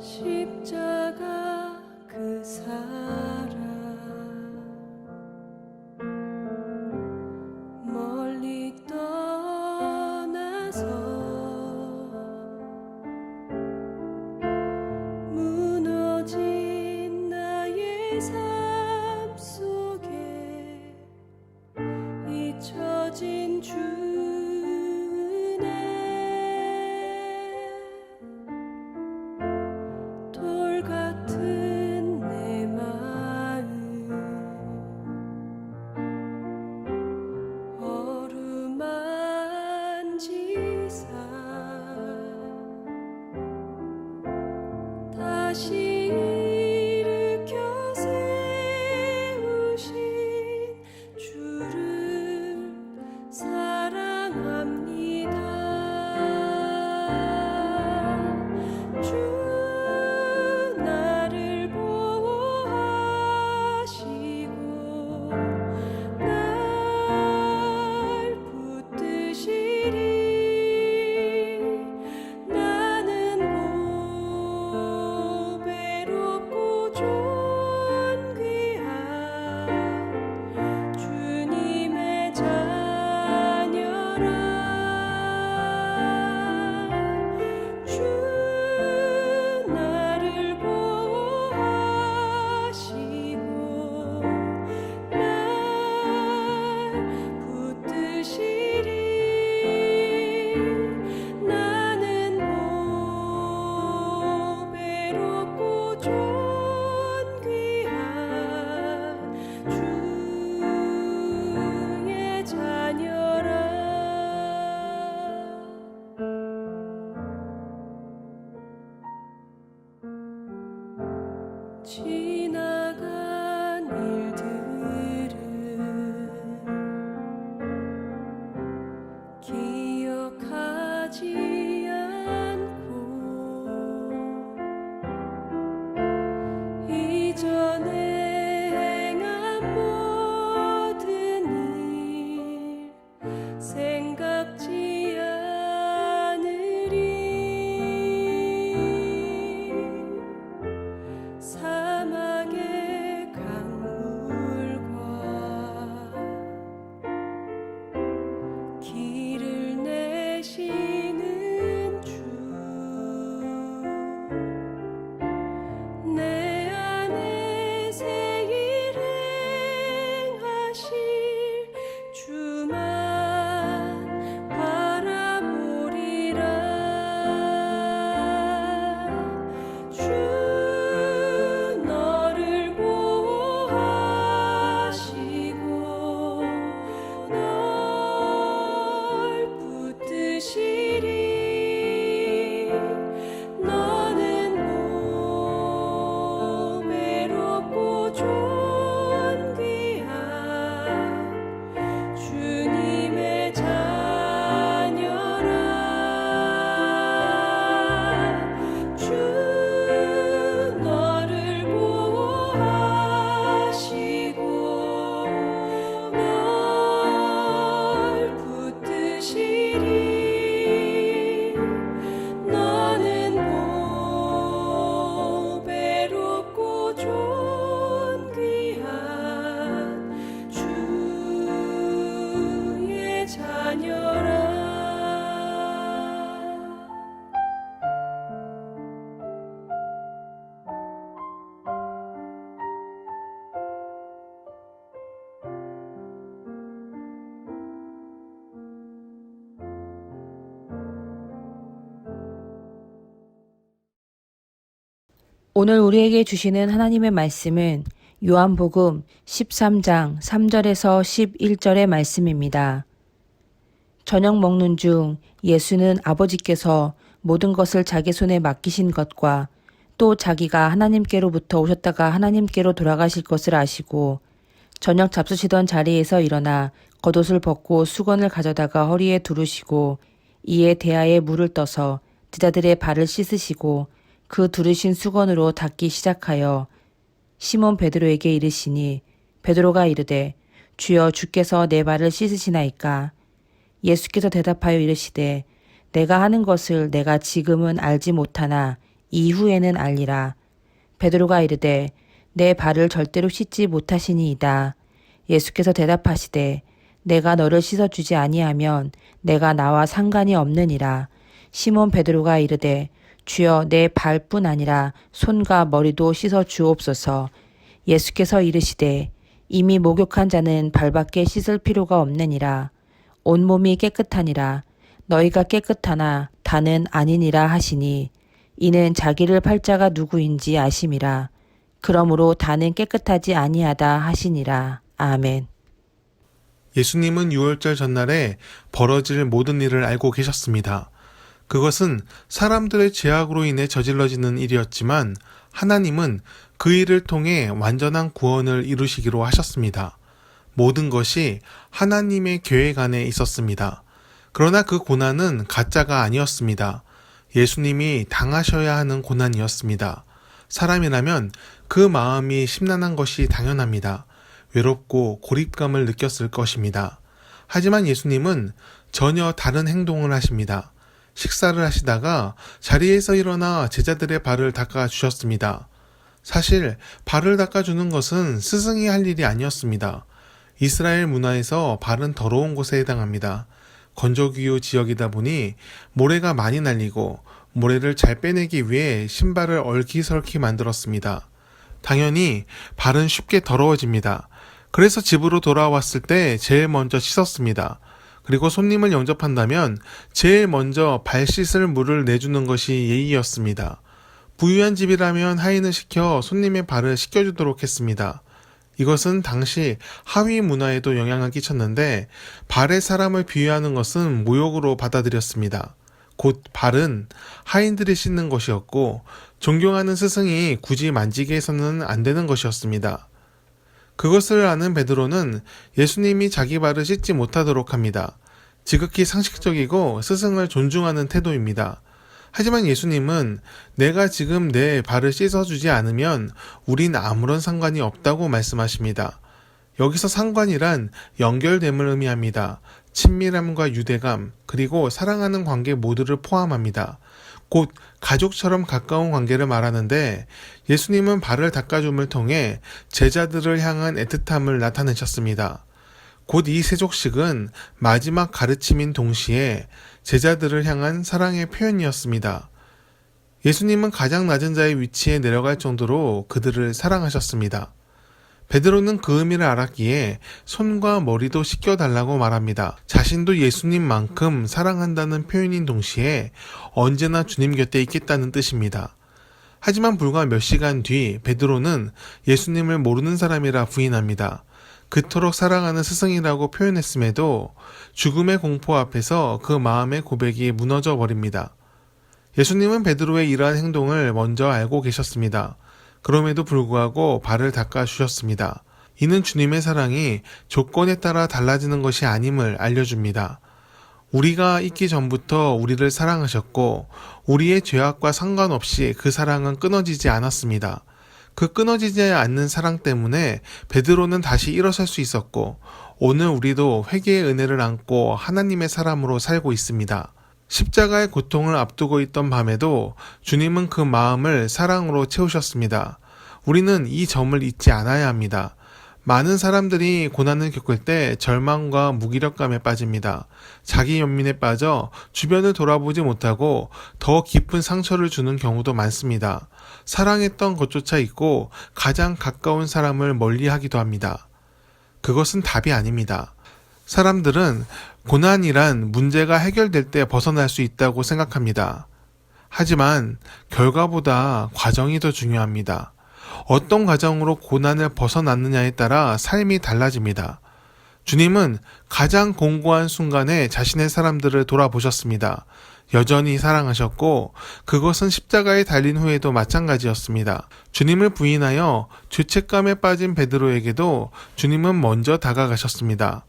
십자가 그 사랑 멀리 떠나서 무너진 나의 삶 속에 잊혀진 주 같은 내 마음 어루만지사 다시 일으켜 세우신 주를 사랑합니다. 나를 보호하시고 날 붙드시리. 나는 보배롭고 존귀한 주님의 자녀라. 주 나를 보호하시고 날 붙드시리. 나는 보배롭고 존귀한 주의 자녀라. 지나간 일들을 기억하지 않고 이전에 행한 모든 일 생각지 않으리. 사막의 강물과 길을 내시는 주, 내 안에 새 일 행하실 주만 바라보리라. 주 너를 보호하시고 널 붙드시리. 너는 보배롭고 존귀한 주님의 자녀라. 주 너를 보호하시고 널 붙드시리. 너는 보배롭고 존귀한 주의 자녀라. 오늘 우리에게 주시는 하나님의 말씀은 요한복음 13장 3절에서 11절의 말씀입니다. 저녁 먹는 중 예수는 아버지께서 모든 것을 자기 손에 맡기신 것과 또 자기가 하나님께로부터 오셨다가 하나님께로 돌아가실 것을 아시고 저녁 잡수시던 자리에서 일어나 겉옷을 벗고 수건을 가져다가 허리에 두르시고 이에 대야에 물을 떠서 제자들의 발을 씻으시고 그 두르신 수건으로 닦기 시작하여 시몬 베드로에게 이르시니 베드로가 이르되 주여 주께서 내 발을 씻으시나이까. 예수께서 대답하여 이르시되 내가 하는 것을 내가 지금은 알지 못하나 이후에는 알리라. 베드로가 이르되 내 발을 절대로 씻지 못하시니이다. 예수께서 대답하시되 내가 너를 씻어주지 아니하면 내가 나와 상관이 없느니라. 시몬 베드로가 이르되 주여 내 발뿐 아니라 손과 머리도 씻어 주옵소서. 예수께서 이르시되 이미 목욕한 자는 발밖에 씻을 필요가 없느니라. 온몸이 깨끗하니라. 너희가 깨끗하나 다는 아니니라 하시니 이는 자기를 팔 자가 누구인지 아심이라. 그러므로 다는 깨끗하지 아니하다 하시니라. 아멘. 예수님은 유월절 전날에 벌어질 모든 일을 알고 계셨습니다. 그것은 사람들의 죄악으로 인해 저질러지는 일이었지만 하나님은 그 일을 통해 완전한 구원을 이루시기로 하셨습니다. 모든 것이 하나님의 계획 안에 있었습니다. 그러나 그 고난은 가짜가 아니었습니다. 예수님이 당하셔야 하는 고난이었습니다. 사람이라면 그 마음이 심란한 것이 당연합니다. 외롭고 고립감을 느꼈을 것입니다. 하지만 예수님은 전혀 다른 행동을 하십니다. 식사를 하시다가 자리에서 일어나 제자들의 발을 닦아주셨습니다. 사실 발을 닦아주는 것은 스승이 할 일이 아니었습니다. 이스라엘 문화에서 발은 더러운 곳에 해당합니다. 건조기후 지역이다 보니 모래가 많이 날리고 모래를 잘 빼내기 위해 신발을 얼기설키 만들었습니다. 당연히 발은 쉽게 더러워집니다. 그래서 집으로 돌아왔을 때 제일 먼저 씻었습니다. 그리고 손님을 영접한다면 제일 먼저 발 씻을 물을 내주는 것이 예의였습니다. 부유한 집이라면 하인을 시켜 손님의 발을 씻겨주도록 했습니다. 이것은 당시 하위 문화에도 영향을 끼쳤는데 발에 사람을 비유하는 것은 모욕으로 받아들였습니다. 곧 발은 하인들이 씻는 것이었고 존경하는 스승이 굳이 만지게 해서는 안 되는 것이었습니다. 그것을 아는 베드로는 예수님이 자기 발을 씻지 못하도록 합니다. 지극히 상식적이고 스승을 존중하는 태도입니다. 하지만 예수님은 내가 지금 내 발을 씻어주지 않으면 우린 아무런 상관이 없다고 말씀하십니다. 여기서 상관이란 연결됨을 의미합니다. 친밀함과 유대감, 그리고 사랑하는 관계 모두를 포함합니다. 곧 가족처럼 가까운 관계를 말하는데 예수님은 발을 닦아줌을 통해 제자들을 향한 애틋함을 나타내셨습니다. 곧 이 세족식은 마지막 가르침인 동시에 제자들을 향한 사랑의 표현이었습니다. 예수님은 가장 낮은 자의 위치에 내려갈 정도로 그들을 사랑하셨습니다. 베드로는 그 의미를 알았기에 손과 머리도 씻겨달라고 말합니다. 자신도 예수님만큼 사랑한다는 표현인 동시에 언제나 주님 곁에 있겠다는 뜻입니다. 하지만 불과 몇 시간 뒤 베드로는 예수님을 모르는 사람이라 부인합니다. 그토록 사랑하는 스승이라고 표현했음에도 죽음의 공포 앞에서 그 마음의 고백이 무너져 버립니다. 예수님은 베드로의 이러한 행동을 먼저 알고 계셨습니다. 그럼에도 불구하고 발을 닦아주셨습니다. 이는 주님의 사랑이 조건에 따라 달라지는 것이 아님을 알려줍니다. 우리가 있기 전부터 우리를 사랑하셨고 우리의 죄악과 상관없이 그 사랑은 끊어지지 않았습니다. 그 끊어지지 않는 사랑 때문에 베드로는 다시 일어설 수 있었고 오늘 우리도 회개의 은혜를 안고 하나님의 사람으로 살고 있습니다. 십자가의 고통을 앞두고 있던 밤에도 주님은 그 마음을 사랑으로 채우셨습니다. 우리는 이 점을 잊지 않아야 합니다. 많은 사람들이 고난을 겪을 때 절망과 무기력감에 빠집니다. 자기 연민에 빠져 주변을 돌아보지 못하고 더 깊은 상처를 주는 경우도 많습니다. 사랑했던 것조차 잊고 가장 가까운 사람을 멀리하기도 합니다. 그것은 답이 아닙니다. 사람들은 고난이란 문제가 해결될 때 벗어날 수 있다고 생각합니다. 하지만 결과보다 과정이 더 중요합니다. 어떤 과정으로 고난을 벗어났느냐에 따라 삶이 달라집니다. 주님은 가장 공고한 순간에 자신의 사람들을 돌아보셨습니다. 여전히 사랑하셨고 그것은 십자가에 달린 후에도 마찬가지였습니다. 주님을 부인하여 죄책감에 빠진 베드로에게도 주님은 먼저 다가가셨습니다.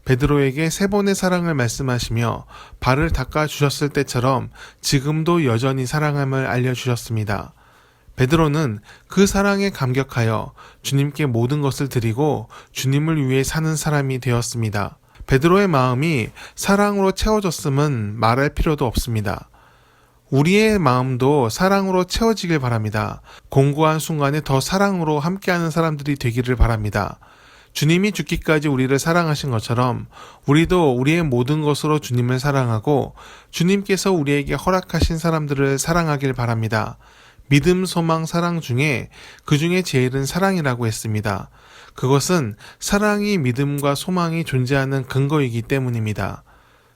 베드로에게 3번의 사랑을 말씀하시며 발을 닦아 주셨을 때처럼 지금도 여전히 사랑함을 알려주셨습니다. 베드로는 그 사랑에 감격하여 주님께 모든 것을 드리고 주님을 위해 사는 사람이 되었습니다. 베드로의 마음이 사랑으로 채워졌음은 말할 필요도 없습니다. 우리의 마음도 사랑으로 채워지길 바랍니다. 공고한 순간에 더 사랑으로 함께하는 사람들이 되기를 바랍니다. 주님이 죽기까지 우리를 사랑하신 것처럼 우리도 우리의 모든 것으로 주님을 사랑하고 주님께서 우리에게 허락하신 사람들을 사랑하길 바랍니다. 믿음, 소망, 사랑 중에 그 중에 제일은 사랑이라고 했습니다. 그것은 사랑이 믿음과 소망이 존재하는 근거이기 때문입니다.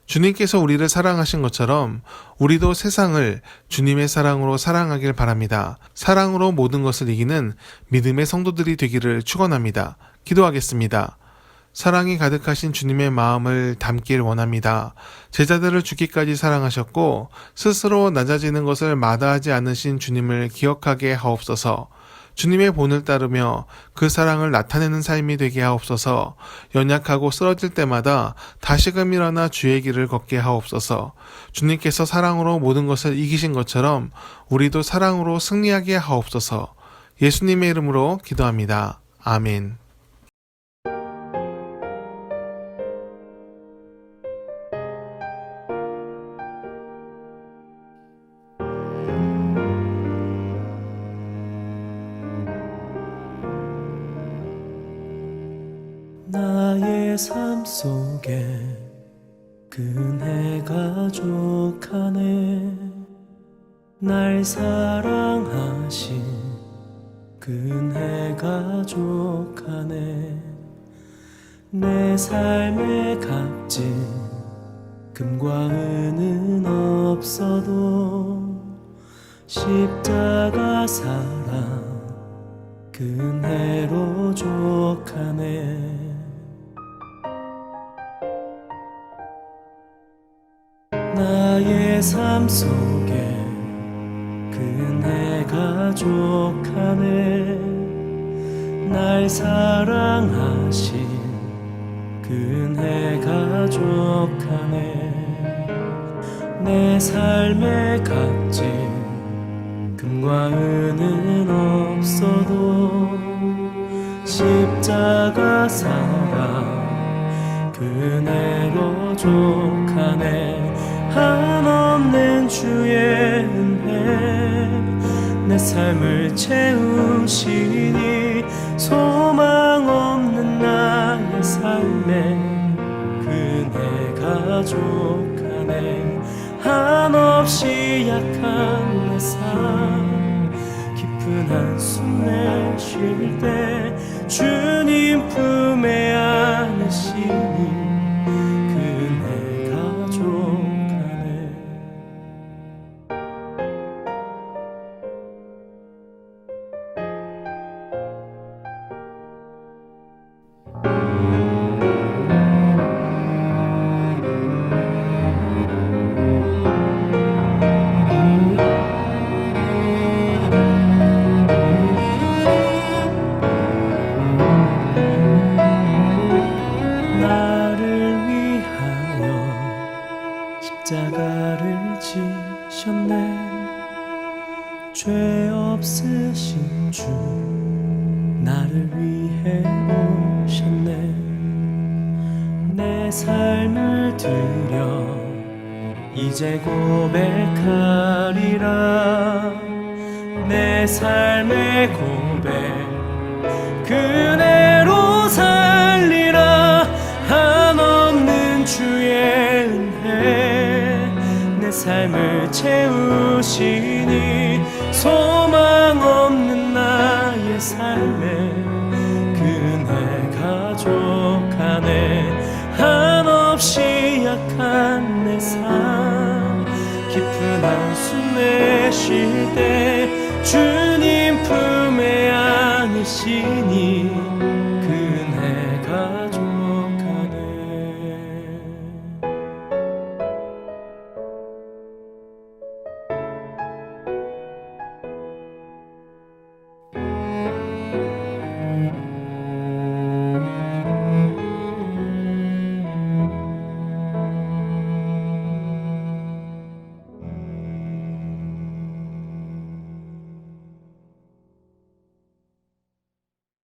주님께서 우리를 사랑하신 것처럼 우리도 세상을 주님의 사랑으로 사랑하길 바랍니다. 사랑으로 모든 것을 이기는 믿음의 성도들이 되기를 축원합니다. 기도하겠습니다. 사랑이 가득하신 주님의 마음을 담길 원합니다. 제자들을 죽기까지 사랑하셨고 스스로 낮아지는 것을 마다하지 않으신 주님을 기억하게 하옵소서. 주님의 본을 따르며 그 사랑을 나타내는 삶이 되게 하옵소서. 연약하고 쓰러질 때마다 다시금 일어나 주의 길을 걷게 하옵소서. 주님께서 사랑으로 모든 것을 이기신 것처럼 우리도 사랑으로 승리하게 하옵소서. 예수님의 이름으로 기도합니다. 아멘. 나의 삶 속에 그네 가족하네. 날 사랑하신 그네 가족하네. 내 삶의 값진 금과 은은 없어도 십자가 사랑 그네로 족하네. 나의 삶 속에 그네 가족하네. 날 사랑하신 그네 가족하네. 내 삶의 값진 금과 은은 없어도 십자가 사랑 그네로 족하네. 한없는 주의 은혜 내 삶을 채우시니 소망 없는 나의 삶에 그네 가족하네. 한없이 약한 내 삶 깊은 한숨 내쉴 때 주님 품에 안으시니 그네 가족하네. 십자가를 지셨네. 죄 없으신 주 나를 위해 오셨네. 내 삶을 드려 이제 고백하리라. 내 삶의 고백 그네로 살리라. 한없는 주의 은혜 내 삶을 채우시니 소망 없는 나의 삶에 그네 가족하네. 한없이 약한 내 삶 깊은 한숨 내쉴 때 주님 품에 안으시니